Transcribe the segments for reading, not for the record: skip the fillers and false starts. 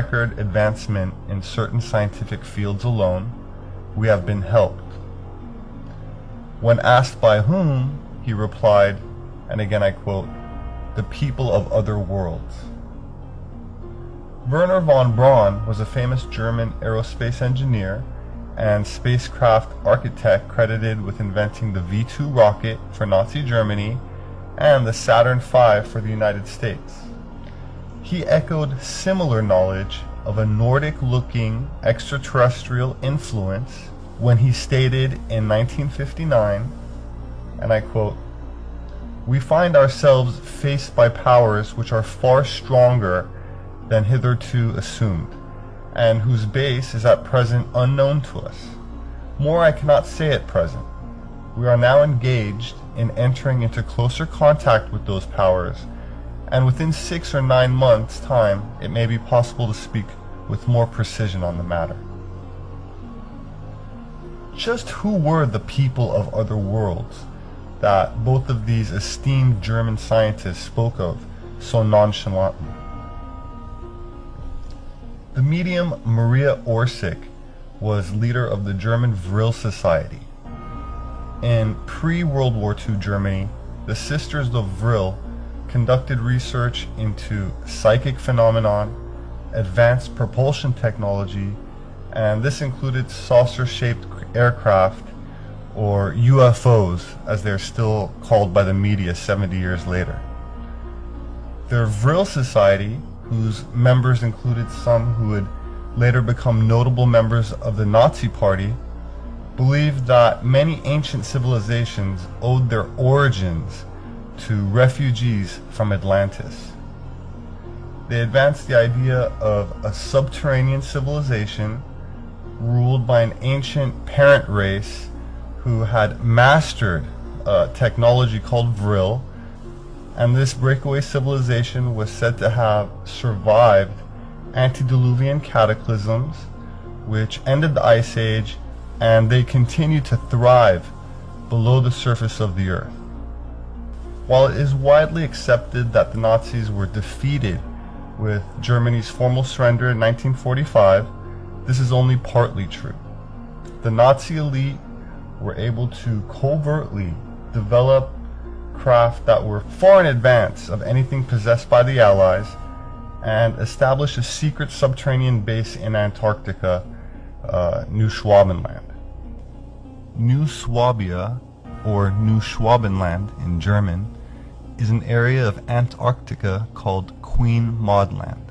record advancement in certain scientific fields alone, we have been helped. When asked by whom, he replied, and again I quote, "the people of other worlds." Werner von Braun was a famous German aerospace engineer and spacecraft architect credited with inventing the V-2 rocket for Nazi Germany and the Saturn V for the United States. He echoed similar knowledge of a Nordic-looking extraterrestrial influence when he stated in 1959, and I quote, "We find ourselves faced by powers which are far stronger than hitherto assumed, and whose base is at present unknown to us. More I cannot say at present. We are now engaged in entering into closer contact with those powers, and within 6 or 9 months' time it may be possible to speak with more precision on the matter." Just who were the people of other worlds that both of these esteemed German scientists spoke of so nonchalantly? The medium Maria Orsic was leader of the German Vril Society. In pre-World War II Germany, the Sisters of Vril conducted research into psychic phenomenon, advanced propulsion technology, and this included saucer-shaped aircraft, or UFOs as they're still called by the media 70 years later. The Vril Society, whose members included some who would later become notable members of the Nazi Party, believed that many ancient civilizations owed their origins to refugees from Atlantis. They advanced the idea of a subterranean civilization ruled by an ancient parent race who had mastered technology called Vril, and this breakaway civilization was said to have survived antediluvian cataclysms which ended the Ice Age, and they continue to thrive below the surface of the earth. While it is widely accepted that the Nazis were defeated with Germany's formal surrender in 1945, this is only partly true. The Nazi elite were able to covertly develop craft that were far in advance of anything possessed by the Allies and establish a secret subterranean base in Antarctica, New Schwabenland. New Swabia, or New Schwabenland in German, is an area of Antarctica called Queen Maud Land.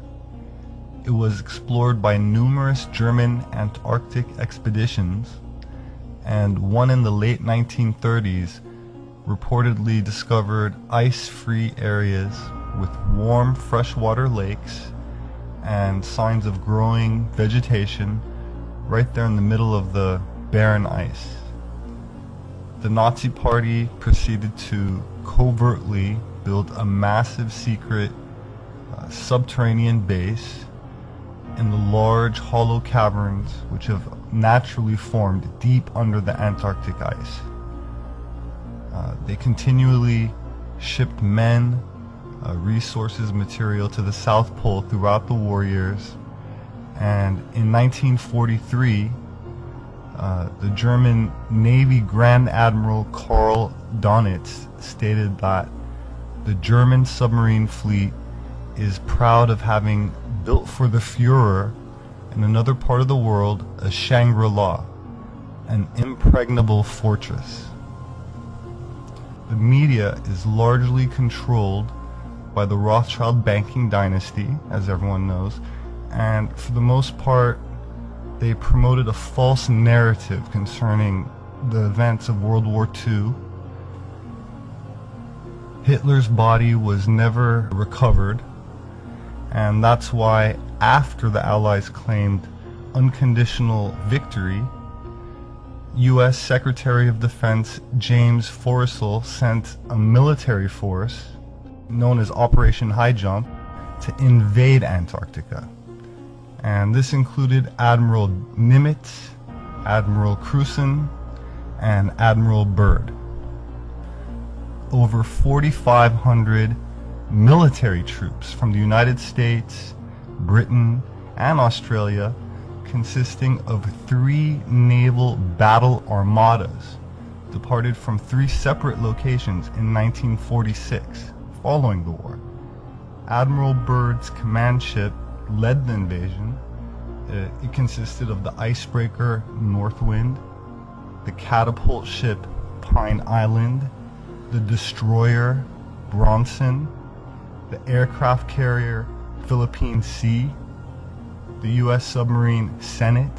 It was explored by numerous German Antarctic expeditions, and one in the late 1930s reportedly discovered ice-free areas with warm freshwater lakes and signs of growing vegetation right there in the middle of the barren ice. The Nazi Party proceeded to covertly build a massive secret subterranean base in the large hollow caverns which have naturally formed deep under the Antarctic ice. They continually shipped men, resources, material to the South Pole throughout the war years, and in 1943 the German Navy Grand Admiral Karl Donitz stated that the German submarine fleet is proud of having built for the Führer in another part of the world a Shangri-La, an impregnable fortress. The media is largely controlled by the Rothschild banking dynasty, as everyone knows, and for the most part they promoted a false narrative concerning the events of World War II. Hitler's body was never recovered, and that's why after the Allies claimed unconditional victory, U.S. Secretary of Defense James Forrestal sent a military force known as Operation High Jump to invade Antarctica. And this included Admiral Nimitz, Admiral Cruson, and Admiral Byrd. Over 4,500 military troops from the United States, Britain, and Australia, consisting of 3 naval battle armadas, departed from 3 separate locations in 1946 following the war. Admiral Byrd's command ship led the invasion. It consisted of the icebreaker Northwind, the catapult ship Pine Island, the destroyer Bronson, the aircraft carrier Philippine Sea, the U.S. submarine Senate,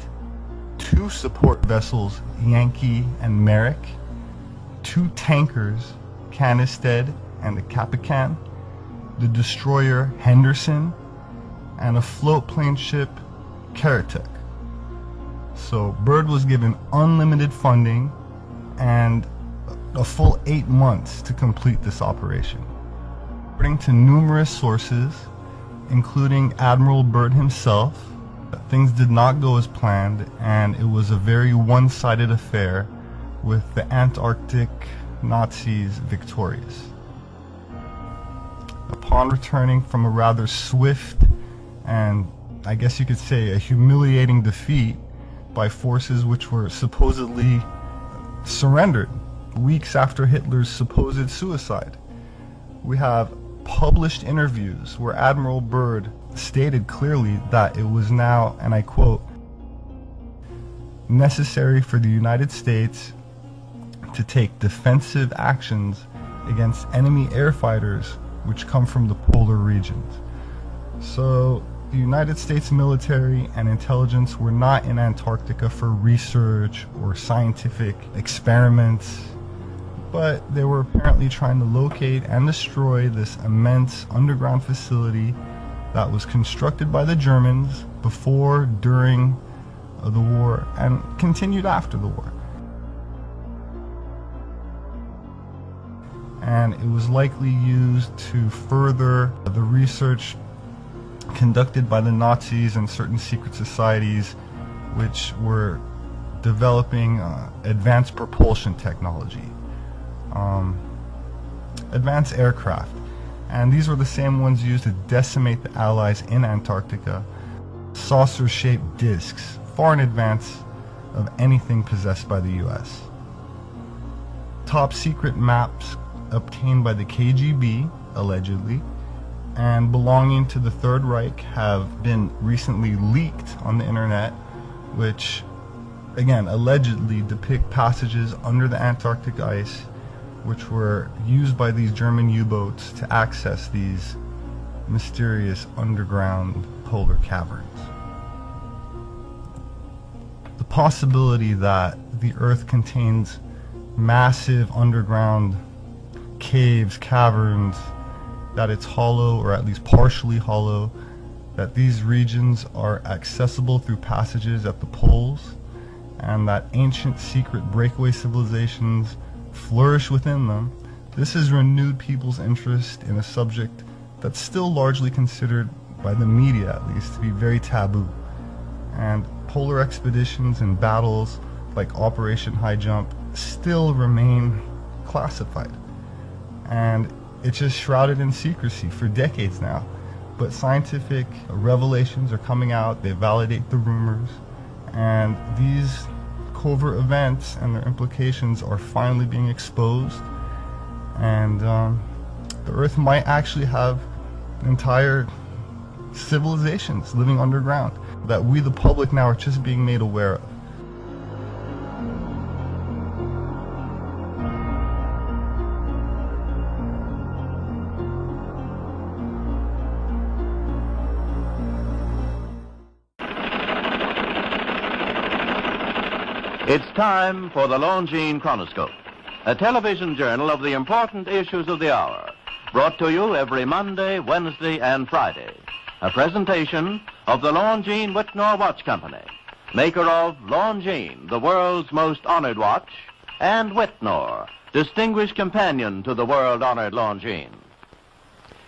2 support vessels Yankee and Merrick, 2 tankers Canisted and the Capican, the destroyer Henderson, and a float plane ship Karatuk. So Byrd was given unlimited funding and a full 8 months to complete this operation. According to numerous sources, including Admiral Byrd himself, things did not go as planned, and it was a very one-sided affair, with the Antarctic Nazis victorious. Upon returning from a rather swift and, I guess you could say, a humiliating defeat by forces which were supposedly surrendered weeks after Hitler's supposed suicide, we have published interviews where Admiral Byrd stated clearly that it was now, and I quote, necessary for the United States to take defensive actions against enemy air fighters which come from the polar regions. So the United States military and intelligence were not in Antarctica for research or scientific experiments, but they were apparently trying to locate and destroy this immense underground facility that was constructed by the Germans before, during the war, and continued after the war. And it was likely used to further the research conducted by the Nazis and certain secret societies which were developing advanced propulsion technology, advanced aircraft. And these were the same ones used to decimate the Allies in Antarctica, saucer-shaped discs, far in advance of anything possessed by the US. Top secret maps obtained by the KGB, allegedly, and belonging to the Third Reich have been recently leaked on the internet, which, again, allegedly depict passages under the Antarctic ice which were used by these German U-boats to access these mysterious underground polar caverns. The possibility that the Earth contains massive underground caves, caverns, that it's hollow or at least partially hollow, that these regions are accessible through passages at the poles, and that ancient secret breakaway civilizations flourish within them. This has renewed people's interest in a subject that's still largely considered, by the media at least, to be very taboo. And polar expeditions and battles like Operation High Jump still remain classified. And it's just shrouded in secrecy for decades now. But scientific revelations are coming out, they validate the rumors, and these covert events and their implications are finally being exposed. And the Earth might actually have entire civilizations living underground that we, the public, now are just being made aware of. It's time for the Longines Chronoscope, a television journal of the important issues of the hour, brought to you every Monday, Wednesday, and Friday. A presentation of the Longines Wittnauer Watch Company, maker of Longines, the world's most honored watch, and Wittnauer, distinguished companion to the world-honored Longines.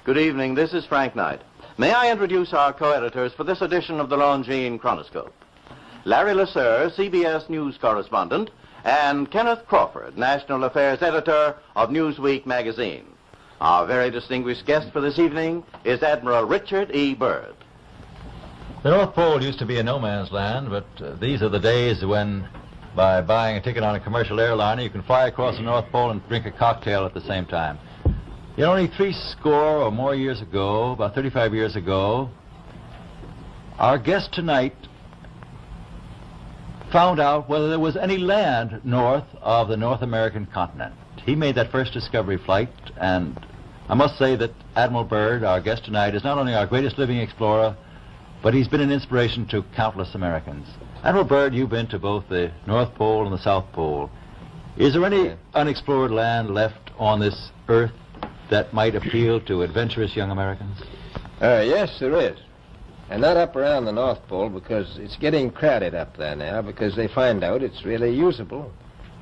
Good evening, this is Frank Knight. May I introduce our co-editors for this edition of the Longines Chronoscope? Larry Lasser, CBS News correspondent, and Kenneth Crawford, National Affairs Editor of Newsweek magazine. Our very distinguished guest for this evening is Admiral Richard E. Byrd. The North Pole used to be a no man's land, but these are the days when, by buying a ticket on a commercial airliner, you can fly across the North Pole and drink a cocktail at the same time. Yet only 70 or more years ago, about 35 years ago, our guest tonight found out whether there was any land north of the North American continent. He made that first discovery flight, and I must say that Admiral Byrd, our guest tonight, is not only our greatest living explorer, but he's been an inspiration to countless Americans. Admiral Byrd, you've been to both the North Pole and the South Pole. Is there any unexplored land left on this earth that might appeal to adventurous young Americans? Yes, there is. And not up around the North Pole, because it's getting crowded up there now, because they find out it's really usable,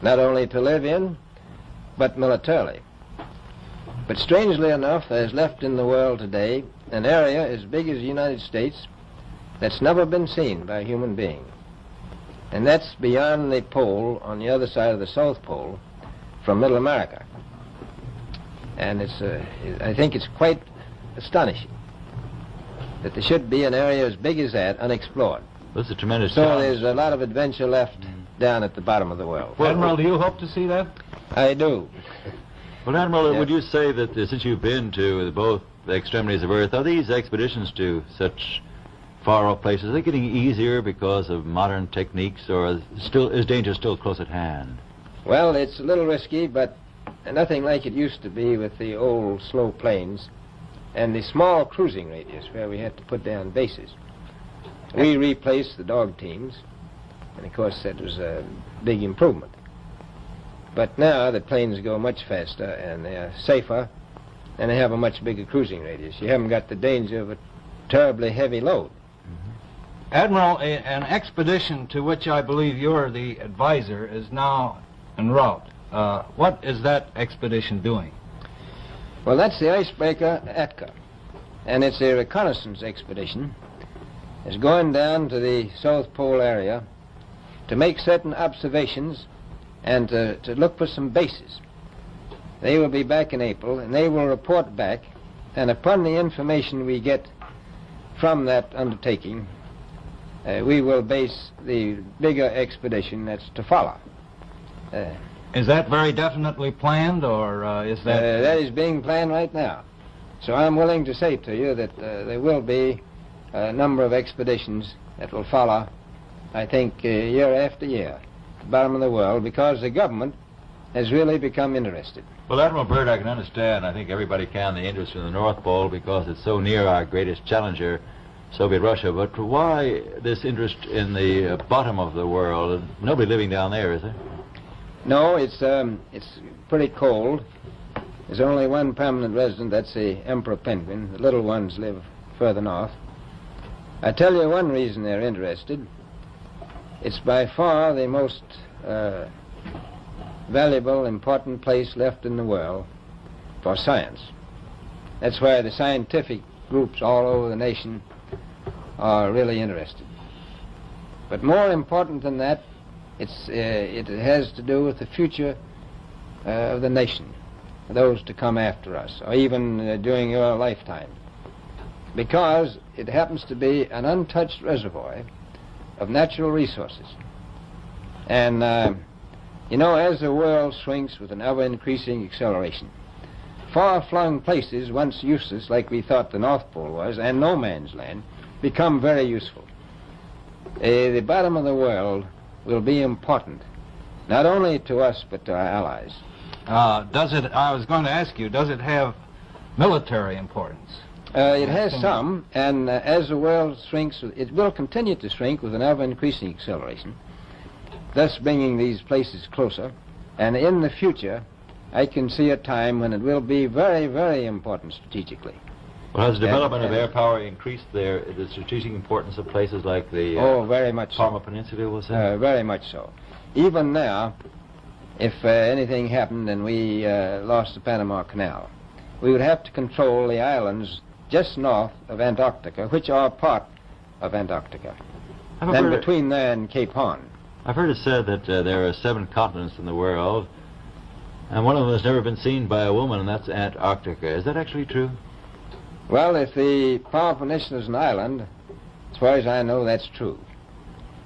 not only to live in, but militarily. But strangely enough, there's left in the world today an area as big as the United States that's never been seen by a human being. And that's beyond the pole on the other side of the South Pole from Middle America. And I think it's quite astonishing that there should be an area as big as that unexplored. That's a tremendous So challenge. there's a lot of adventure left down at the bottom of the world. Well, Admiral, do you hope to see that? I do. Well, Admiral, Yeah. would you say that since you've been to both the extremities of Earth, are these expeditions to such far-off places, are they getting easier because of modern techniques, or is danger still close at hand? Well, it's a little risky, but nothing like it used to be with the old slow planes and the small cruising radius where we had to put down bases. We replaced the dog teams, and of course that was a big improvement. But now the planes go much faster and they're safer, and they have a much bigger cruising radius. You haven't got the danger of a terribly heavy load. Admiral, an expedition to which I believe you're the advisor is now en route. What is that expedition doing? Well, that's the icebreaker Atka, and it's a reconnaissance expedition. It's going down to the South Pole area to make certain observations and to look for some bases. They will be back in April, and they will report back, and upon the information we get from that undertaking, we will base the bigger expedition that's to follow. Is that very definitely planned, or is that... That is being planned right now. So I'm willing to say to you that there will be a number of expeditions that will follow, I think, year after year, at the bottom of the world, because the government has really become interested. Well, Admiral Byrd, I can understand, I think everybody can, the interest in the North Pole because it's so near our greatest challenger, Soviet Russia, but why this interest in the bottom of the world? Nobody living down there, is there? No, it's pretty cold. There's only one permanent resident, that's the emperor penguin. The little ones live further north. I tell you one reason they're interested. It's by far the most valuable, important place left in the world for science. That's why the scientific groups all over the nation are really interested. But more important than that, it has to do with the future of the nation, those to come after us, or even during your lifetime. Because it happens to be an untouched reservoir of natural resources. And, you know, as the world shrinks with an ever-increasing acceleration, far-flung places, once useless, like we thought the North Pole was, and no man's land, become very useful. The bottom of the world will be important, not only to us, but to our allies. I was going to ask you, does it have military importance? It has some, and as the world shrinks, it will continue to shrink with an ever-increasing acceleration, thus bringing these places closer. And in the future, I can see a time when it will be very, very important strategically. Well, has the development of air power increased the strategic importance of places like the very much Palma so. Peninsula, was it? Very much so. Even now, if anything happened and we lost the Panama Canal, we would have to control the islands just north of Antarctica, which are part of Antarctica, and between there and Cape Horn. I've heard it said that there are 7 continents in the world, and one of them has never been seen by a woman, and that's Antarctica. Is that actually true? Well, if the Palma Peninsula is an island, As far as I know, that's true.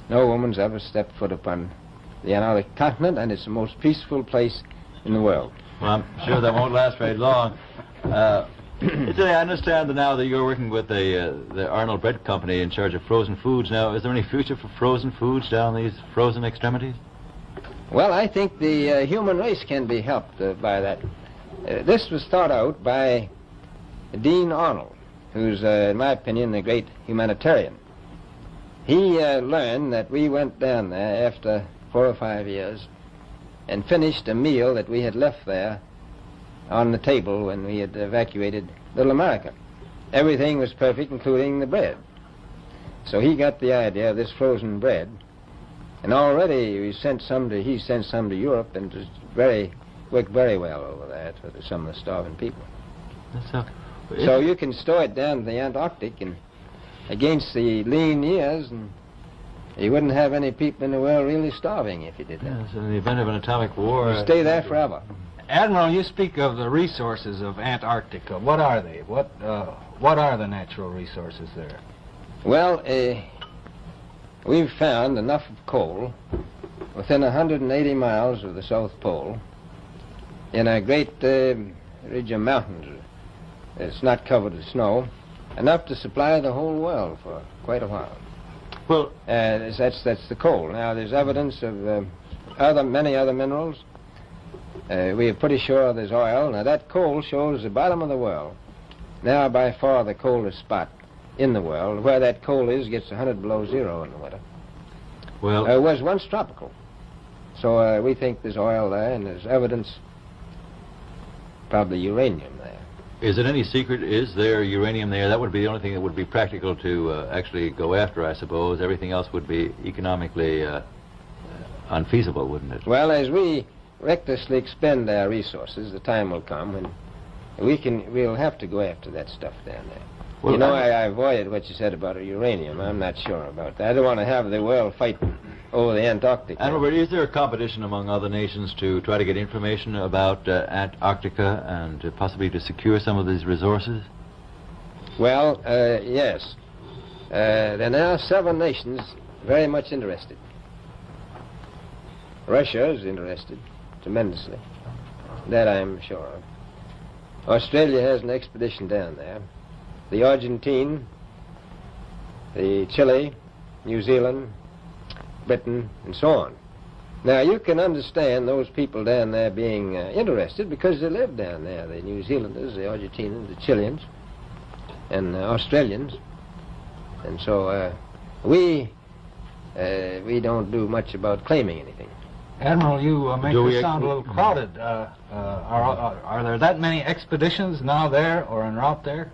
No woman's ever stepped foot upon the Antarctic continent, and it's the most peaceful place in the world. Well, I'm sure that won't last very long. I understand that now that you're working with the Arnold Bread Company in charge of frozen foods. Now, is there any future for frozen foods down these frozen extremities? Well, I think the human race can be helped by that. This was thought out by Dean Arnold, who's, in my opinion, a great humanitarian. He learned that we went down there after 4 or 5 years and finished a meal that we had left there on the table when we had evacuated Little America. Everything was perfect, including the bread. So he got the idea of this frozen bread, and already he sent some to Europe, and it worked very well over there for some of the starving people. So you can store it down to the Antarctic, and against the lean years, and you wouldn't have any people in the world really starving if you did that. Yes, in the event of an atomic war... You stay there forever. Admiral, you speak of the resources of Antarctica. What are they? What are the natural resources there? Well, we've found enough of coal within 180 miles of the South Pole in a great ridge of mountains. It's not covered with snow, enough to supply the whole world for quite a while. Well, that's the coal. Now, there's evidence of many other minerals. We are pretty sure there's oil. Now, that coal shows the bottom of the world. Now, by far the coldest spot in the world. Where that coal is gets 100 below zero in the winter. Well, it was once tropical. So we think there's oil there, and there's evidence, probably uranium there. is it any secret? Is there uranium there? That would be the only thing that would be practical to actually go after, I suppose. Everything else would be economically unfeasible, wouldn't it? Well, as we recklessly expend our resources, the time will come when we'll have to go after that stuff down there. Well, you know, I avoided what you said about uranium. I'm not sure about that. I don't want to have the world fight over the Antarctic. And Robert, is there a competition among other nations to try to get information about Antarctica and possibly to secure some of these resources? Well, yes. There are now 7 nations very much interested. Russia is interested tremendously. That I'm sure of. Australia has an expedition down there. The Argentine, the Chile, New Zealand, Britain, and so on. Now, you can understand those people down there being interested because they live down there, the New Zealanders, the Argentinians, the Chileans, and the Australians. And so we don't do much about claiming anything. Admiral, you make this sound a little crowded. Are there that many expeditions now there or en route there?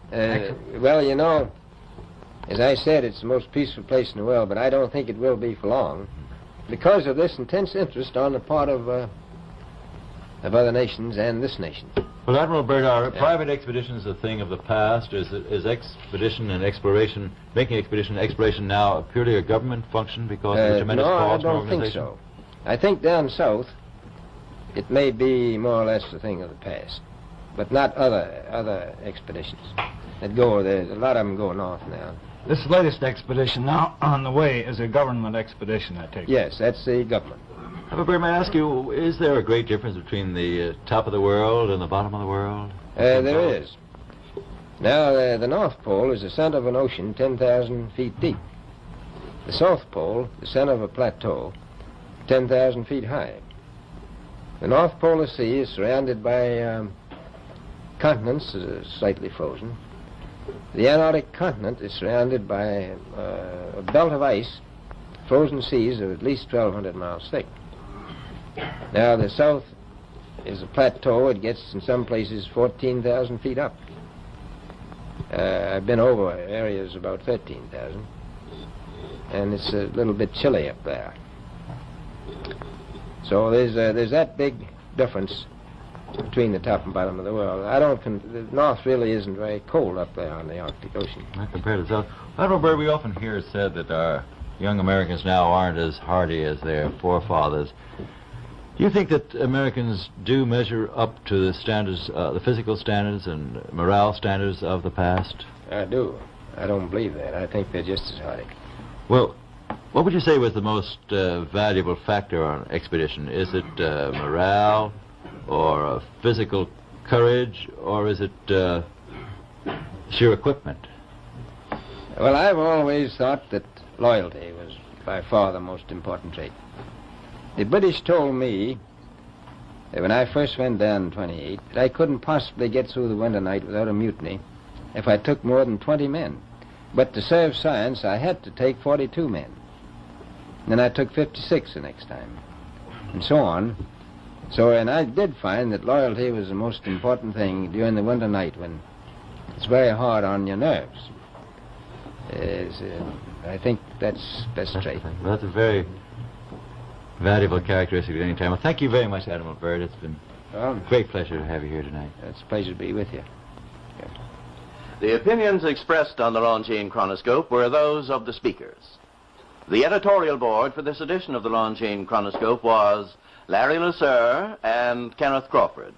Well, you know, as I said, it's the most peaceful place in the world, but I don't think it will be for long because of this intense interest on the part of other nations and this nation. Well, Admiral Byrd, are private expeditions a thing of the past? Is expedition and exploration, making expedition and exploration now purely a government function because of the tremendous cost and organization? No, I don't think so. I think down south it may be more or less a thing of the past, but not other expeditions that go. There's a lot of them go north now. This latest expedition now on the way is a government expedition, I take it. Yes, that's the government. However, may I ask you, is there a great difference between the top of the world and the bottom of the world? There is. Now, the North Pole is the center of an ocean 10,000 feet deep. The South Pole, the center of a plateau, 10,000 feet high. The North Polar Sea is surrounded by continents slightly frozen. The Antarctic continent is surrounded by a belt of ice, frozen seas of at least 1,200 miles thick. Now, the south is a plateau. It gets, in some places, 14,000 feet up. I've been over areas about 13,000, and it's a little bit chilly up there. So there's that big difference between the top and bottom of the world. The north really isn't very cold up there on the Arctic Ocean. Not compared to the south. Admiral Byrd, we often hear it said that our young Americans now aren't as hardy as their forefathers. Do you think that Americans do measure up to the standards, the physical standards and morale standards of the past? I do. I don't believe that. I think they're just as hardy. Well, what would you say was the most valuable factor on an expedition? Is it morale, or physical courage, or is it sheer equipment? Well, I've always thought that loyalty was by far the most important trait. The British told me that when I first went down in 28, that I couldn't possibly get through the winter night without a mutiny if I took more than 20 men. But to serve science, I had to take 42 men. And then I took 56 the next time, and so on. So, and I did find that loyalty was the most important thing during the winter night when it's very hard on your nerves. I think that's straight. Well, that's a very valuable characteristic at any time. Well, thank you very much, Admiral Byrd. It's been a great pleasure to have you here tonight. It's a pleasure to be with you. Yeah. The opinions expressed on the Longines Chronoscope were those of the speakers. The editorial board for this edition of the Longines Chronoscope was Larry Lasser and Kenneth Crawford.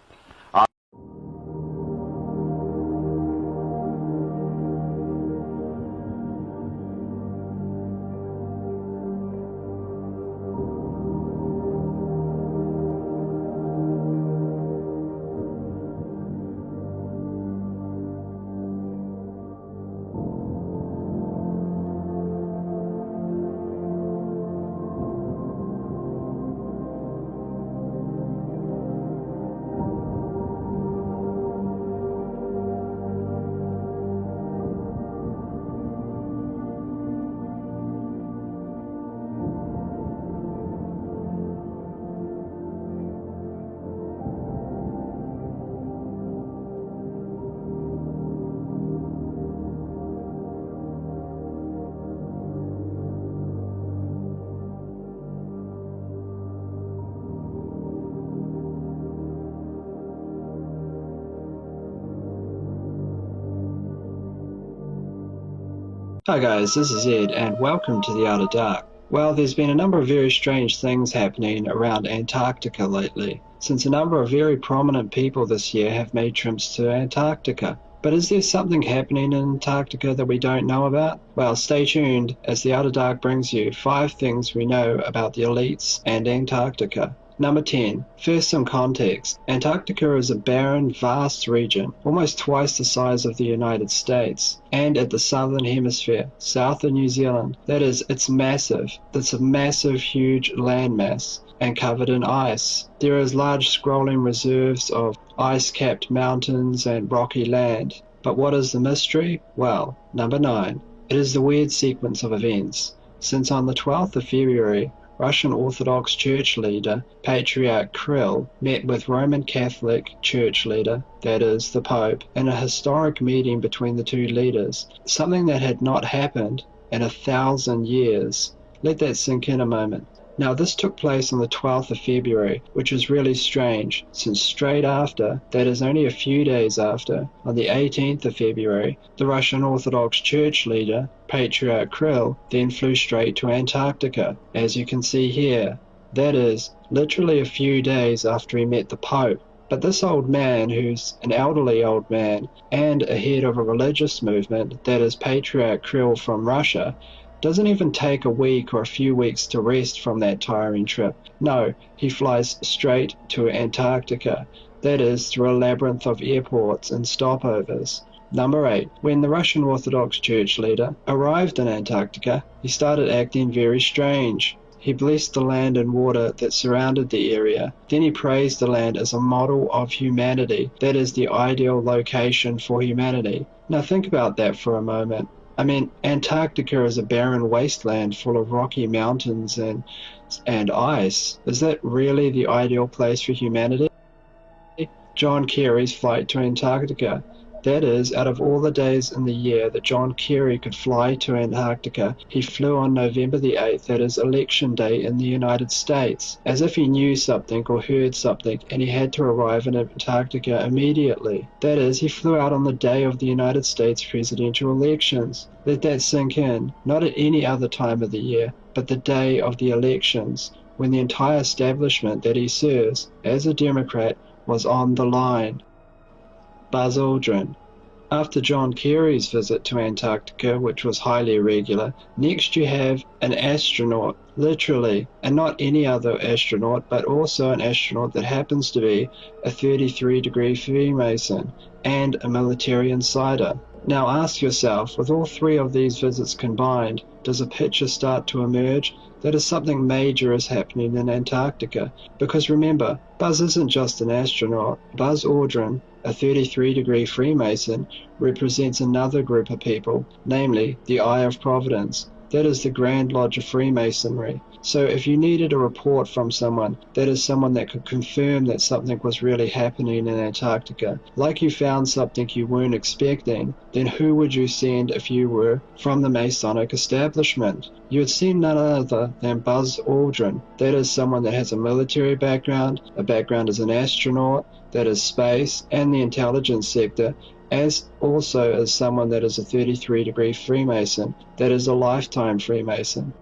Hi guys, this is Ed, and welcome to the Outer Dark. Well, there's been a number of very strange things happening around Antarctica lately, since a number of very prominent people this year have made trips to Antarctica. But is there something happening in Antarctica that we don't know about? Well, stay tuned as the Outer Dark brings you 5 things we know about the elites and Antarctica. Number 10. First, some context. Antarctica is a barren, vast region, almost twice the size of the United States, and at the southern hemisphere, south of New Zealand. That is, it's massive. It's a massive, huge landmass, and covered in ice. There is large scrolling reserves of ice-capped mountains and rocky land. But what is the mystery? Well, number 9. It is the weird sequence of events. Since on the 12th of February, Russian Orthodox Church leader Patriarch Kirill met with Roman Catholic Church leader, that is, the Pope, in a historic meeting between the two leaders, something that had not happened in 1,000 years. Let that sink in a moment. Now, this took place on the 12th of February, which is really strange, since straight after, that is only a few days after, on the 18th of February, the Russian Orthodox Church leader, Patriarch Kirill, then flew straight to Antarctica, as you can see here. That is, literally a few days after he met the Pope. But this old man, who's an elderly old man, and a head of a religious movement, that is Patriarch Kirill from Russia, doesn't even take a week or a few weeks to rest from that tiring trip. No, he flies straight to Antarctica. That is, through a labyrinth of airports and stopovers. Number 8. When the Russian Orthodox Church leader arrived in Antarctica, he started acting very strange. He blessed the land and water that surrounded the area. Then he praised the land as a model of humanity. That is the ideal location for humanity. Now think about that for a moment. I mean, Antarctica is a barren wasteland full of rocky mountains and ice. Is that really the ideal place for humanity? John Kerry's flight to Antarctica. That is, out of all the days in the year that John Kerry could fly to Antarctica, he flew on November the 8th, that is election day in the United States, as if he knew something or heard something, and he had to arrive in Antarctica immediately. That is, he flew out on the day of the United States presidential elections. Let that sink in, not at any other time of the year, but the day of the elections, when the entire establishment that he serves, as a Democrat, was on the line. Buzz Aldrin. After John Kerry's visit to Antarctica, which was highly irregular, next you have an astronaut, literally, and not any other astronaut, but also an astronaut that happens to be a 33-degree Freemason and a military insider. Now ask yourself, with all three of these visits combined, does a picture start to emerge that is something major is happening in Antarctica? Because remember, Buzz isn't just an astronaut. Buzz Aldrin, a 33-degree Freemason, represents another group of people, namely the Eye of Providence. That is the Grand Lodge of Freemasonry. So if you needed a report from someone, that is someone that could confirm that something was really happening in Antarctica, like you found something you weren't expecting, then who would you send if you were from the Masonic establishment? You would send none other than Buzz Aldrin. That is someone that has a military background, a background as an astronaut, that is space, and the intelligence sector, as also as someone that is a 33-degree Freemason, that is a lifetime Freemason.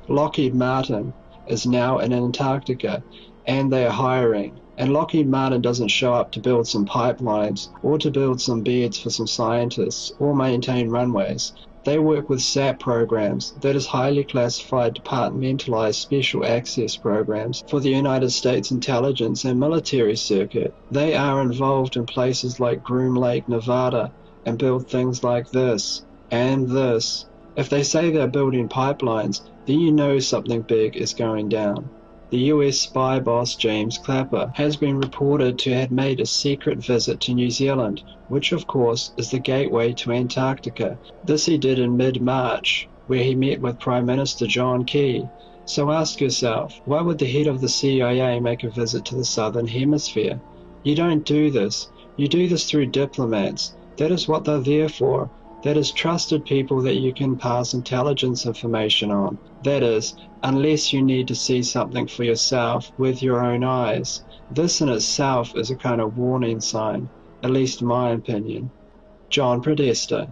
Lockheed Martin is now in Antarctica, and they are hiring. And Lockheed Martin doesn't show up to build some pipelines, or to build some beds for some scientists, or maintain runways. They work with SAP programs, that is highly classified departmentalized special access programs for the United States intelligence and military circuit. They are involved in places like Groom Lake, Nevada, and build things like this and this. If they say they're building pipelines, then you know something big is going down. The US spy boss James Clapper has been reported to have made a secret visit to New Zealand, which of course is the gateway to Antarctica. This he did in mid-March, where he met with Prime Minister John Key. So ask yourself, why would the head of the CIA make a visit to the Southern Hemisphere? You don't do this. You do this through diplomats. That is what they're there for. That is trusted people that you can pass intelligence information on. That is, unless you need to see something for yourself with your own eyes. This in itself is a kind of warning sign, at least in my opinion. John Podesta.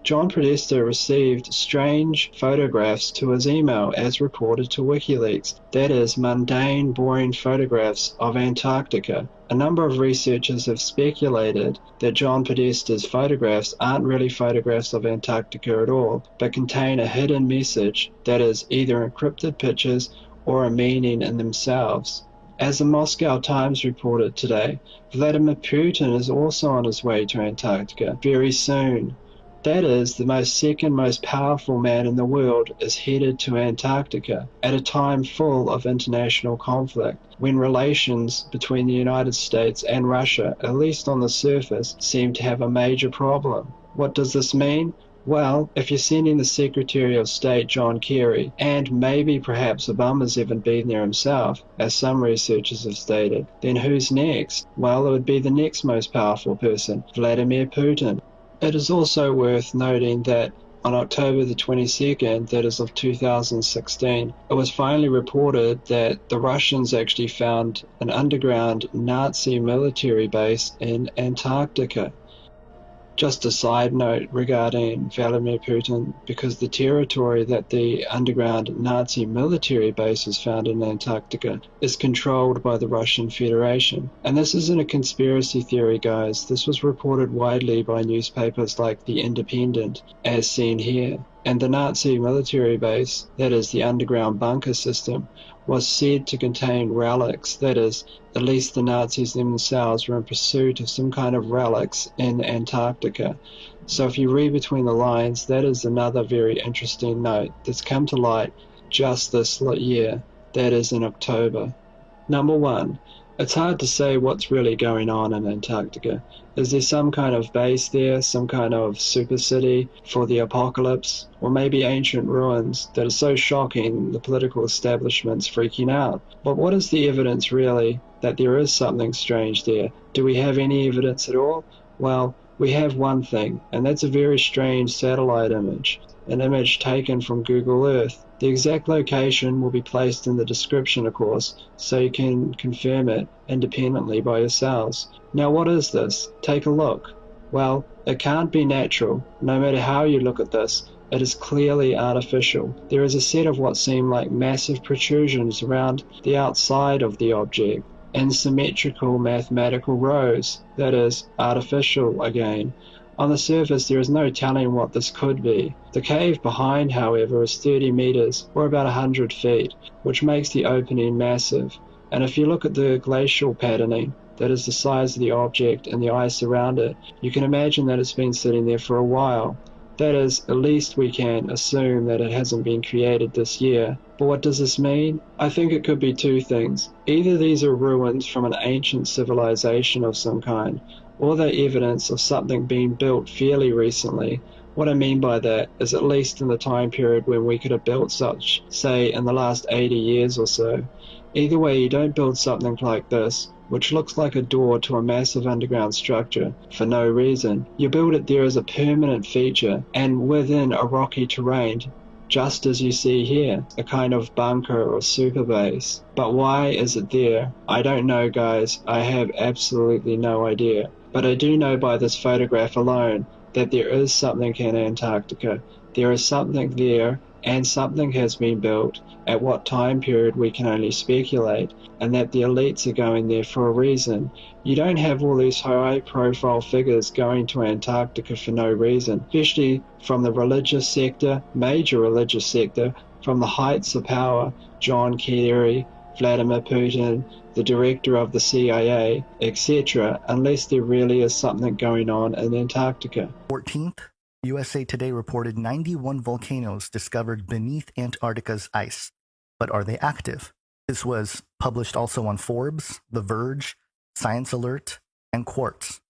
John Podesta received strange photographs to his email as reported to WikiLeaks. That is, mundane, boring photographs of Antarctica. A number of researchers have speculated that John Podesta's photographs aren't really photographs of Antarctica at all, but contain a hidden message, that is, either encrypted pictures or a meaning in themselves. As the Moscow Times reported today, Vladimir Putin is also on his way to Antarctica very soon. That is, the second most powerful man in the world is headed to Antarctica at a time full of international conflict, when relations between the United States and Russia, at least on the surface, seem to have a major problem. What does this mean? Well, if you're sending the Secretary of State John Kerry, and maybe perhaps Obama's even been there himself, as some researchers have stated, then who's next? Well, it would be the next most powerful person, Vladimir Putin. It is also worth noting that on October the 22nd, that is of 2016, it was finally reported that the Russians actually found an underground Nazi military base in Antarctica. Just a side note regarding Vladimir Putin, because the territory that the underground Nazi military base is found in Antarctica is controlled by the Russian Federation. And this isn't a conspiracy theory, guys. This was reported widely by newspapers like The Independent, as seen here. And the Nazi military base, that is the underground bunker system, was said to contain relics, that is, at least the Nazis themselves were in pursuit of some kind of relics in Antarctica. So if you read between the lines, that is another very interesting note that's come to light just this year, that is in October. Number one, it's hard to say what's really going on in Antarctica. Is there some kind of base there, some kind of super city for the apocalypse, or maybe ancient ruins that are so shocking the political establishment's freaking out? But what is the evidence really that there is something strange there? Do we have any evidence at all? Well, we have one thing, and that's a very strange satellite image, an image taken from Google Earth. The exact location will be placed in the description, of course, so you can confirm it independently by yourselves. Now what is this? Take a look. Well, it can't be natural. No matter how you look at this, it is clearly artificial. There is a set of what seem like massive protrusions around the outside of the object, and symmetrical mathematical rows, that is, artificial again, On the surface, there is no telling what this could be. The cave behind, however, is 30 meters, or about 100 feet, which makes the opening massive. And if you look at the glacial patterning, that is the size of the object and the ice around it, you can imagine that it's been sitting there for a while. That is, at least we can assume that it hasn't been created this year. But what does this mean? I think it could be two things. Either these are ruins from an ancient civilization of some kind, or they're evidence of something being built fairly recently. What I mean by that is at least in the time period when we could have built such, say, in the last 80 years or so. Either way, you don't build something like this, which looks like a door to a massive underground structure, for no reason. You build it there as a permanent feature, and within a rocky terrain, just as you see here, a kind of bunker or super base. But why is it there? I don't know, guys. I have absolutely no idea. But I do know by this photograph alone that there is something in Antarctica. There is something there, and something has been built. At what time period we can only speculate, and that the elites are going there for a reason. You don't have all these high-profile figures going to Antarctica for no reason, especially from the religious sector, major religious sector, from the heights of power, John Kerry, Vladimir Putin, the director of the CIA, etc., unless there really is something going on in Antarctica. 14th, USA Today reported 91 volcanoes discovered beneath Antarctica's ice. But are they active? This was published also on Forbes, The Verge, Science Alert, and Quartz.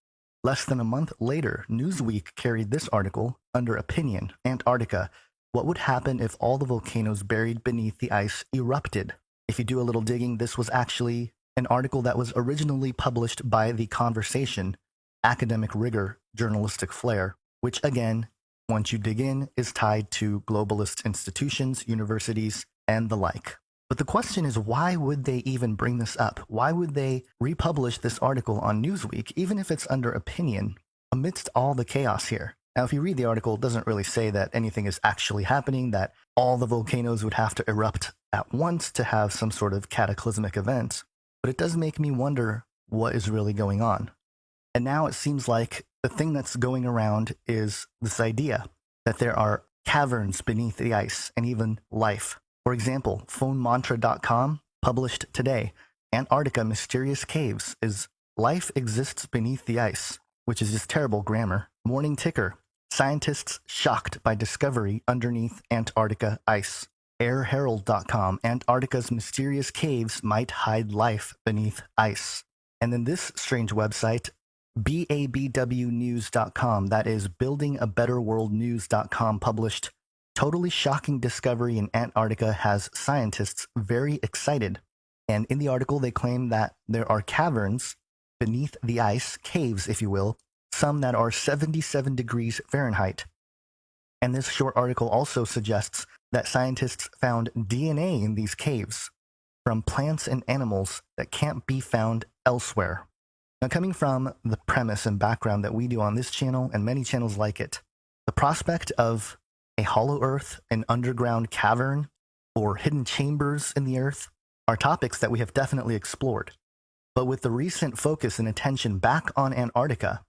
Less than a month later, Newsweek carried this article under Opinion, Antarctica. What would happen if all the volcanoes buried beneath the ice erupted? If you do a little digging, this was actually an article that was originally published by The Conversation, academic rigor, journalistic flair, which again, once you dig in, is tied to globalist institutions, universities, and the like. But the question is, why would they even bring this up? Why would they republish this article on Newsweek, even if it's under Opinion, amidst all the chaos here? Now, if you read the article, it doesn't really say that anything is actually happening, that all the volcanoes would have to erupt at once to have some sort of cataclysmic event. But it does make me wonder what is really going on. And now it seems like the thing that's going around is this idea that there are caverns beneath the ice and even life. For example, phonemantra.com published today, Antarctica Mysterious Caves is Life Exists Beneath the Ice, which is just terrible grammar. Morning Ticker, scientists shocked by discovery underneath Antarctica ice. Airherald.com, Antarctica's mysterious caves might hide life beneath ice. And then this strange website, BABWnews.com, that is buildingabetterworldnews.com, published totally shocking discovery in Antarctica has scientists very excited. And in the article, they claim that there are caverns beneath the ice, caves, if you will, some that are 77 degrees Fahrenheit. And this short article also suggests that scientists found DNA in these caves from plants and animals that can't be found elsewhere. Now, coming from the premise and background that we do on this channel and many channels like it, the prospect of a hollow earth, an underground cavern, or hidden chambers in the earth are topics that we have definitely explored. But with the recent focus and attention back on Antarctica,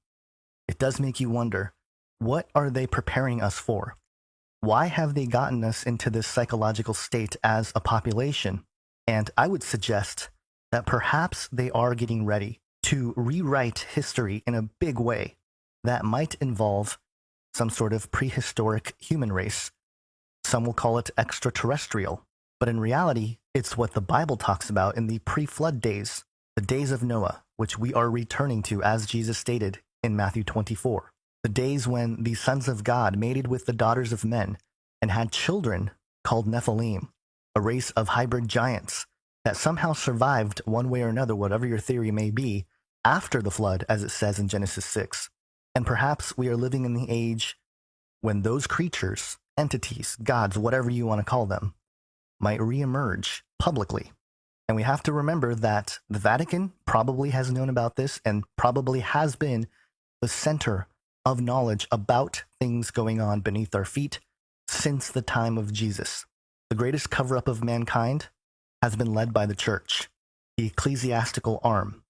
it does make you wonder, what are they preparing us for? Why have they gotten us into this psychological state as a population? And I would suggest that perhaps they are getting ready to rewrite history in a big way that might involve some sort of prehistoric human race. Some will call it extraterrestrial, but in reality, it's what the Bible talks about in the pre-flood days, the days of Noah, which we are returning to as Jesus stated in Matthew 24. The days when the sons of God mated with the daughters of men and had children called Nephilim, a race of hybrid giants that somehow survived one way or another, whatever your theory may be, after the flood, as it says in Genesis 6. And perhaps we are living in the age when those creatures, entities, gods, whatever you want to call them, might reemerge publicly. And we have to remember that the Vatican probably has known about this and probably has been the center of knowledge about things going on beneath our feet since the time of Jesus. The greatest cover-up of mankind has been led by the church, the ecclesiastical arm.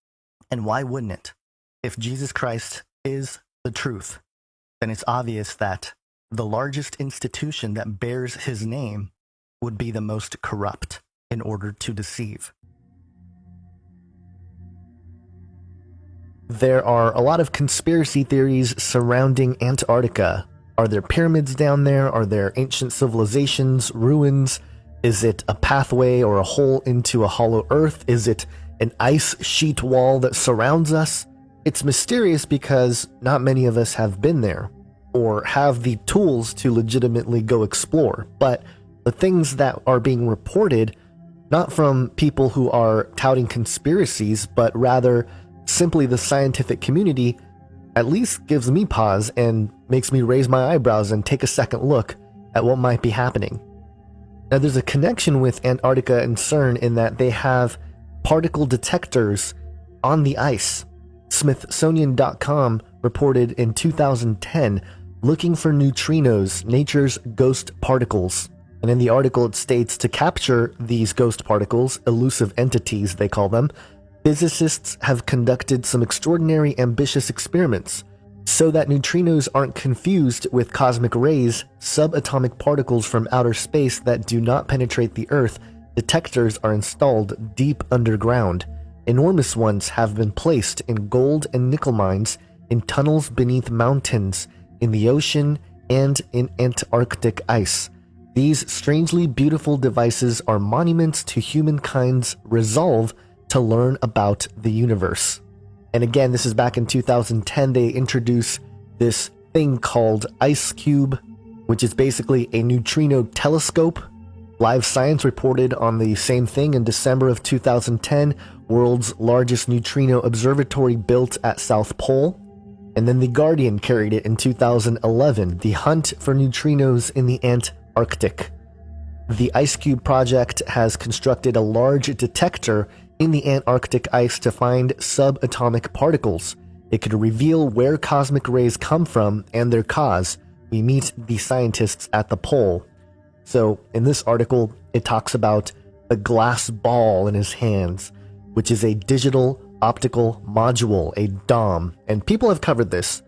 And why wouldn't it? If Jesus Christ is the truth, then it's obvious that the largest institution that bears his name would be the most corrupt in order to deceive. There are a lot of conspiracy theories surrounding Antarctica. Are there pyramids down there? Are there ancient civilizations, ruins? Is it a pathway or a hole into a hollow earth? Is it an ice sheet wall that surrounds us? It's mysterious because not many of us have been there or have the tools to legitimately go explore. But the things that are being reported, not from people who are touting conspiracies, but rather simply the scientific community, at least gives me pause and makes me raise my eyebrows and take a second look at what might be happening. Now, there's a connection with Antarctica and CERN in that they have particle detectors on the ice. Smithsonian.com reported in 2010 looking for neutrinos, nature's ghost particles. And in the article it states to capture these ghost particles, elusive entities they call them, physicists have conducted some extraordinary ambitious experiments. So that neutrinos aren't confused with cosmic rays, subatomic particles from outer space that do not penetrate the Earth, detectors are installed deep underground. Enormous ones have been placed in gold and nickel mines, in tunnels beneath mountains, in the ocean, and in Antarctic ice. These strangely beautiful devices are monuments to humankind's resolve to learn about the universe. And again, this is back in 2010, they introduce this thing called IceCube, which is basically a neutrino telescope. Live Science reported on the same thing in December of 2010, world's largest neutrino observatory built at South Pole. And then The Guardian carried it in 2011, the hunt for neutrinos in the Antarctic. The IceCube project has constructed a large detector in the Antarctic ice to find subatomic particles. It could reveal where cosmic rays come from and their cause. We meet the scientists at the pole. So in this article, it talks about the glass ball in his hands, which is a digital optical module, a DOM. And people have covered this,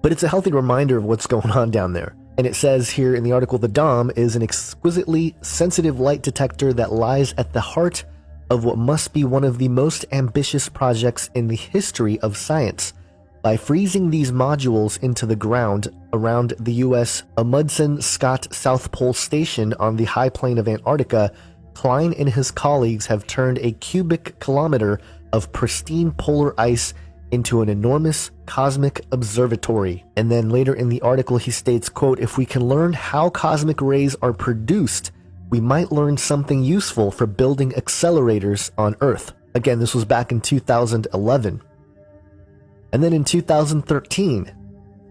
but it's a healthy reminder of what's going on down there. And it says here in the article, the DOM is an exquisitely sensitive light detector that lies at the heart of what must be one of the most ambitious projects in the history of science. By freezing these modules into the ground around the U.S. Amundsen Scott South Pole Station on the high plain of Antarctica, Klein and his colleagues have turned a cubic kilometer of pristine polar ice into an enormous cosmic observatory. And then later in the article he states, quote, "If we can learn how cosmic rays are produced, we might learn something useful for building accelerators on Earth." Again, this was back in 2011. And then in 2013,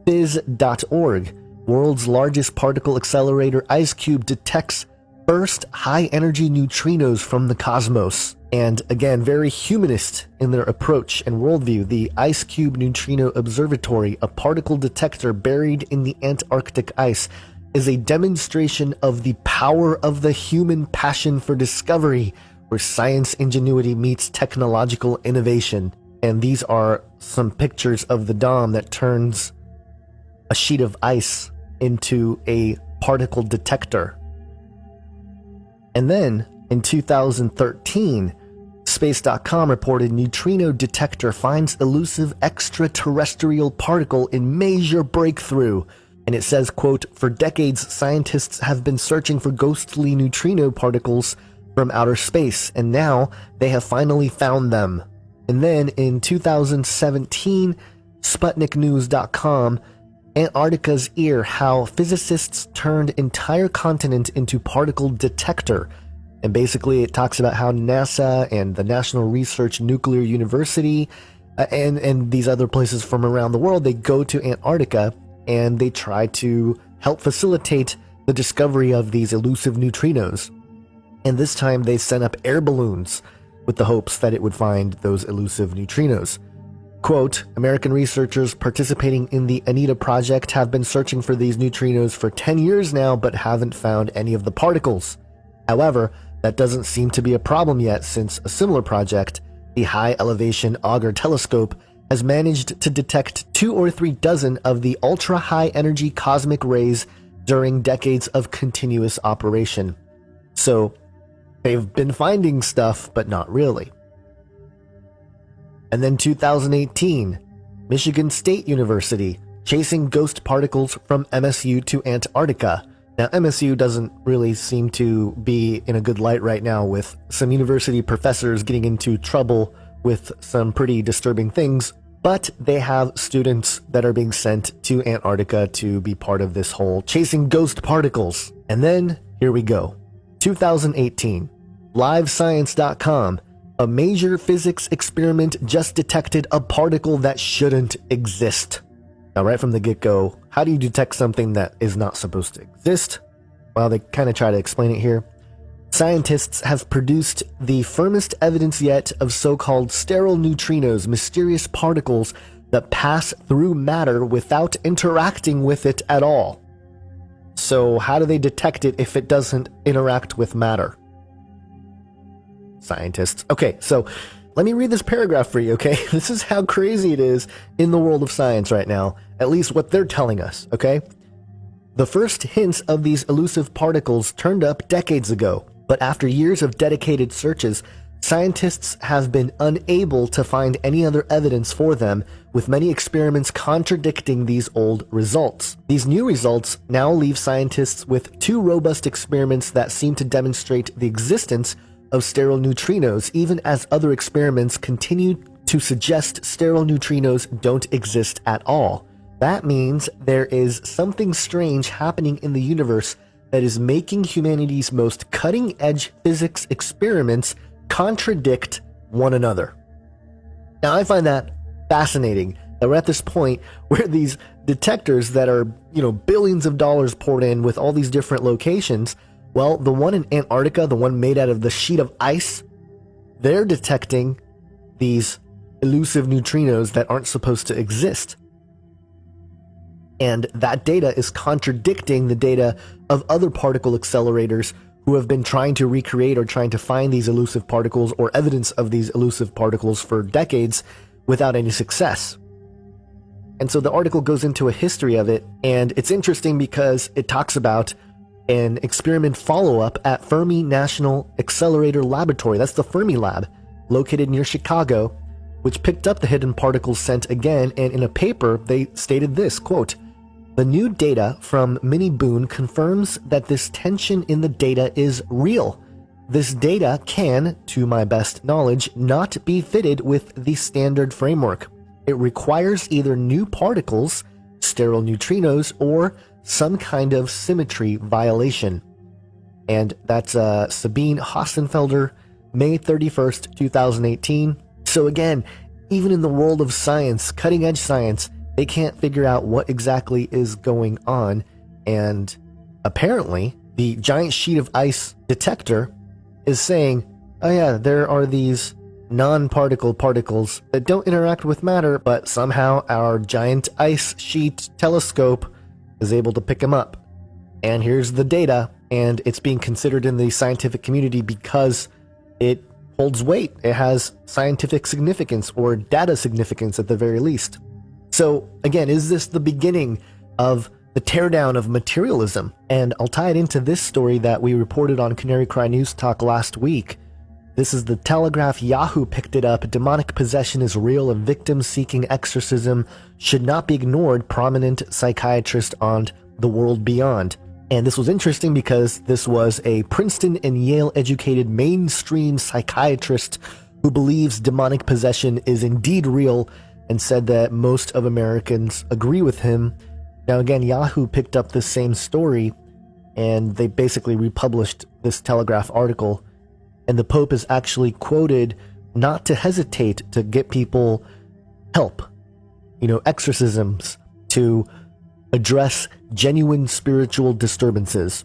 phys.org, world's largest particle accelerator IceCube detects first high-energy neutrinos from the cosmos. And again, very humanist in their approach and worldview, the IceCube Neutrino Observatory, a particle detector buried in the Antarctic ice, is a demonstration of the power of the human passion for discovery, where science ingenuity meets technological innovation. And these are some pictures of the DOM that turns a sheet of ice into a particle detector. And then in 2013, Space.com reported neutrino detector finds elusive extraterrestrial particle in major breakthrough. And it says, quote, "For decades, scientists have been searching for ghostly neutrino particles from outer space, and now they have finally found them." And then in 2017, SputnikNews.com, Antarctica's Ear, how physicists turned entire continent into particle detector. And basically it talks about how NASA and the National Research Nuclear University and these other places from around the world, they go to Antarctica and they try to help facilitate the discovery of these elusive neutrinos. And this time they sent up air balloons with the hopes that it would find those elusive neutrinos. Quote, "American researchers participating in the ANITA project have been searching for these neutrinos for 10 years now, but haven't found any of the particles. However, that doesn't seem to be a problem yet, since a similar project, the High Elevation Auger Telescope, has managed to detect 2 or 3 dozen of the ultra-high energy cosmic rays during decades of continuous operation. So they've been finding stuff, but not really. And then 2018, Michigan State University chasing ghost particles from MSU to Antarctica. Now, MSU doesn't really seem to be in a good light right now, with some university professors getting into trouble with some pretty disturbing things, but they have students that are being sent to Antarctica to be part of this whole chasing ghost particles. And then, here we go. 2018, livescience.com. A major physics experiment just detected a particle that shouldn't exist. Now, right from the get-go, how do you detect something that is not supposed to exist? Well, they kind of try to explain it here. Scientists have produced the firmest evidence yet of so-called sterile neutrinos, mysterious particles that pass through matter without interacting with it at all. So how do they detect it if it doesn't interact with matter? Scientists. Okay, so let me read this paragraph for you, okay? This is how crazy it is in the world of science right now, at least what they're telling us, okay? The first hints of these elusive particles turned up decades ago, but after years of dedicated searches, scientists have been unable to find any other evidence for them, with many experiments contradicting these old results. These new results now leave scientists with 2 robust experiments that seem to demonstrate the existence of sterile neutrinos, even as other experiments continue to suggest sterile neutrinos don't exist at all. That means there is something strange happening in the universe that is making humanity's most cutting-edge physics experiments contradict one another. Now, I find that fascinating that we're at this point where these detectors that are, billions of dollars poured in with all these different locations, well, the one in Antarctica, the one made out of the sheet of ice, they're detecting these elusive neutrinos that aren't supposed to exist. And that data is contradicting the data of other particle accelerators who have been trying to recreate or trying to find these elusive particles or evidence of these elusive particles for decades without any success. And so the article goes into a history of it, and it's interesting because it talks about an experiment follow-up at Fermi National Accelerator Laboratory. That's the Fermi Lab, located near Chicago, which picked up the hidden particles sent again, and in a paper, they stated this, quote, "The new data from Minnie Boone confirms that this tension in the data is real. This data can, to my best knowledge, not be fitted with the standard framework. It requires either new particles, sterile neutrinos, or some kind of symmetry violation." And that's Sabine Hossenfelder, May 31st, 2018. So again, even in the world of science, cutting-edge science, they can't figure out what exactly is going on. And apparently, the giant sheet of ice detector is saying, oh yeah, there are these non-particle particles that don't interact with matter, but somehow our giant ice sheet telescope is able to pick them up. And here's the data, and it's being considered in the scientific community because it holds weight. It has scientific significance, or data significance at the very least. So again, is this the beginning of the teardown of materialism? And I'll tie it into this story that we reported on Canary Cry News Talk last week. This is the Telegraph. Yahoo picked it up. Demonic possession is real and victims seeking exorcism should not be ignored. Prominent psychiatrist on The World Beyond. And this was interesting because this was a Princeton and Yale educated mainstream psychiatrist who believes demonic possession is indeed real and said that most of Americans agree with him. Now again, Yahoo picked up this same story and they basically republished this Telegraph article, and the Pope is actually quoted not to hesitate to get people help, exorcisms, to address genuine spiritual disturbances.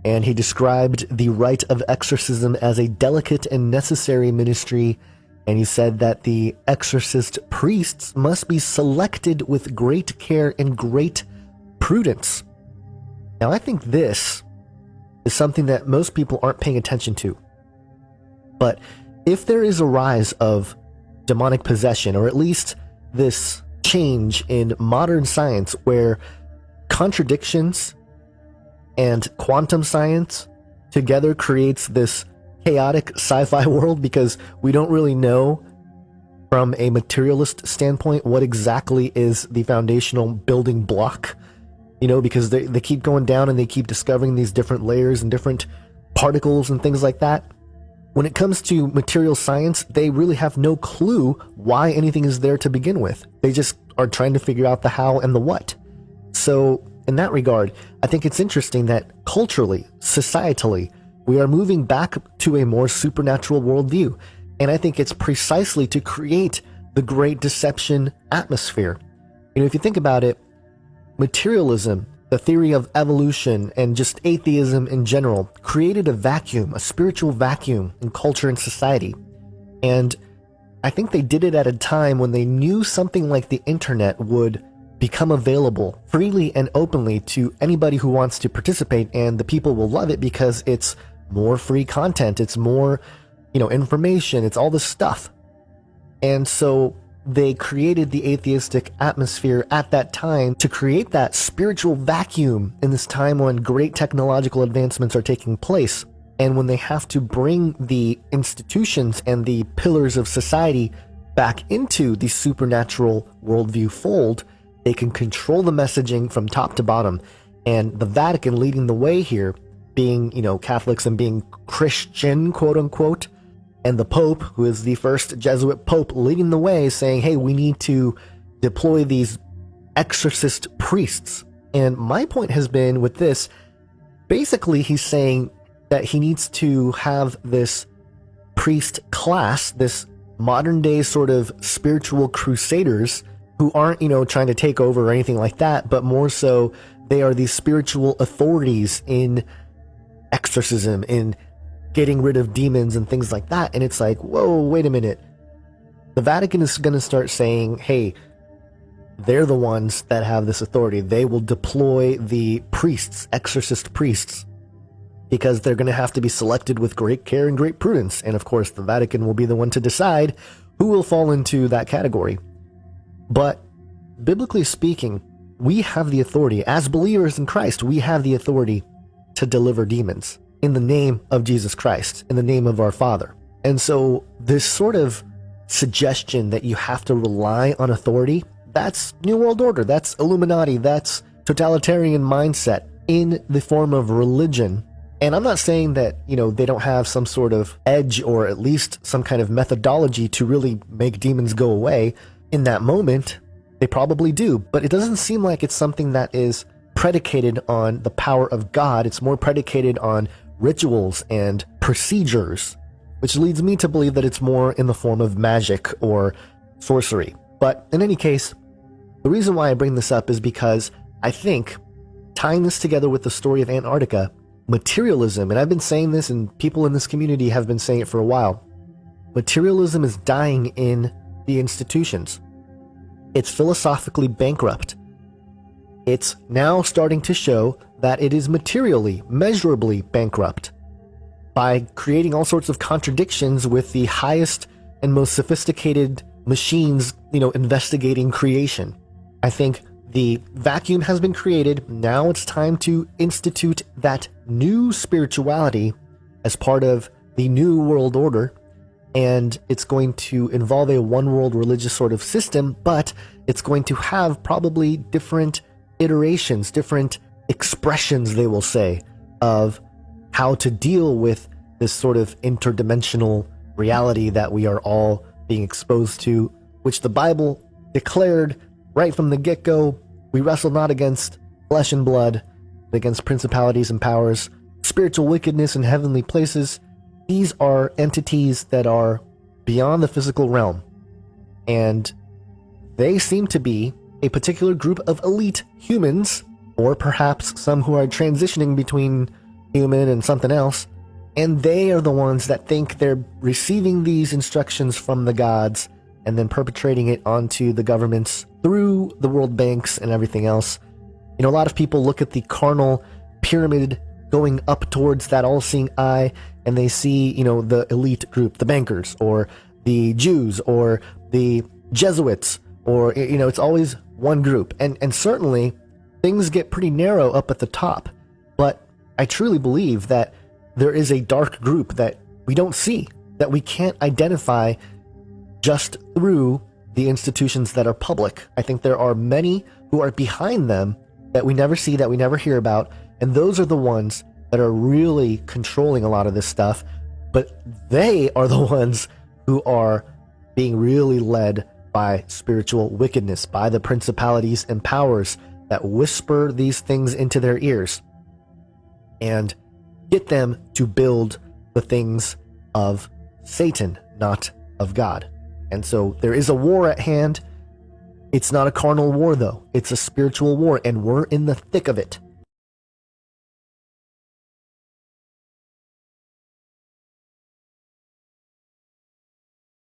And he described the rite of exorcism as a delicate and necessary ministry, and he said that the exorcist priests must be selected with great care and great prudence. Now, I think this is something that most people aren't paying attention to. But if there is a rise of demonic possession, or at least this change in modern science where contradictions and quantum science together creates this chaotic sci-fi world, because we don't really know from a materialist standpoint what exactly is the foundational building block, because they keep going down and they keep discovering these different layers and different particles and things like that. When it comes to material science, they really have no clue why anything is there to begin with. They just are trying to figure out the how and the what. So in that regard, I think it's interesting that culturally, societally, we are moving back to a more supernatural worldview. And I think it's precisely to create the Great Deception atmosphere. If you think about it, materialism, the theory of evolution, and just atheism in general created a vacuum, a spiritual vacuum in culture and society. And I think they did it at a time when they knew something like the internet would become available freely and openly to anybody who wants to participate, and the people will love it because it's more free content, it's more, information, it's all this stuff. And so they created the atheistic atmosphere at that time to create that spiritual vacuum in this time when great technological advancements are taking place. And when they have to bring the institutions and the pillars of society back into the supernatural worldview fold, they can control the messaging from top to bottom. And the Vatican leading the way here, being, Catholics and being Christian, quote unquote, and the Pope, who is the first Jesuit Pope, leading the way, saying, hey, we need to deploy these exorcist priests. And my point has been with this, basically he's saying that he needs to have this priest class, this modern day sort of spiritual crusaders who aren't, trying to take over or anything like that, but more so they are these spiritual authorities in exorcism, in getting rid of demons and things like that. And it's like, whoa, wait a minute. The Vatican is going to start saying, hey, they're the ones that have this authority. They will deploy the priests, exorcist priests, because they're going to have to be selected with great care and great prudence. And of course, the Vatican will be the one to decide who will fall into that category. But biblically speaking, we have the authority. As believers in Christ, we have the authority to deliver demons in the name of Jesus Christ, in the name of our Father. And so this sort of suggestion that you have to rely on authority, that's New World Order, that's Illuminati, that's totalitarian mindset in the form of religion. And I'm not saying that, they don't have some sort of edge or at least some kind of methodology to really make demons go away in that moment. They probably do, but it doesn't seem like it's something that is predicated on the power of God. It's more predicated on rituals and procedures, which leads me to believe that it's more in the form of magic or sorcery. But in any case, the reason why I bring this up is because I think, tying this together with the story of Antarctica, materialism, and I've been saying this and people in this community have been saying it for a while, materialism is dying in the institutions. It's philosophically bankrupt. It's now starting to show that it is materially, measurably bankrupt by creating all sorts of contradictions with the highest and most sophisticated machines, investigating creation. I think the vacuum has been created. Now it's time to institute that new spirituality as part of the new world order. And it's going to involve a one world religious sort of system, but it's going to have probably different iterations, different expressions, they will say, of how to deal with this sort of interdimensional reality that we are all being exposed to, which the Bible declared right from the get-go. We wrestle not against flesh and blood, but against principalities and powers, spiritual wickedness in heavenly places. These are entities that are beyond the physical realm, and they seem to be a particular group of elite humans, or perhaps some who are transitioning between human and something else, and they are the ones that think they're receiving these instructions from the gods and then perpetrating it onto the governments through the world banks and everything else. A lot of people look at the carnal pyramid going up towards that all-seeing eye, and they see, the elite group, the bankers, or the Jews, or the Jesuits, or, it's always one group. And certainly things get pretty narrow up at the top. But I truly believe that there is a dark group that we don't see, that we can't identify just through the institutions that are public. I think there are many who are behind them that we never see, that we never hear about, and those are the ones that are really controlling a lot of this stuff, but they are the ones who are being really led by spiritual wickedness, by the principalities and powers that whisper these things into their ears and get them to build the things of Satan, not of God. And so there is a war at hand. It's not a carnal war, though. It's a spiritual war, and we're in the thick of it.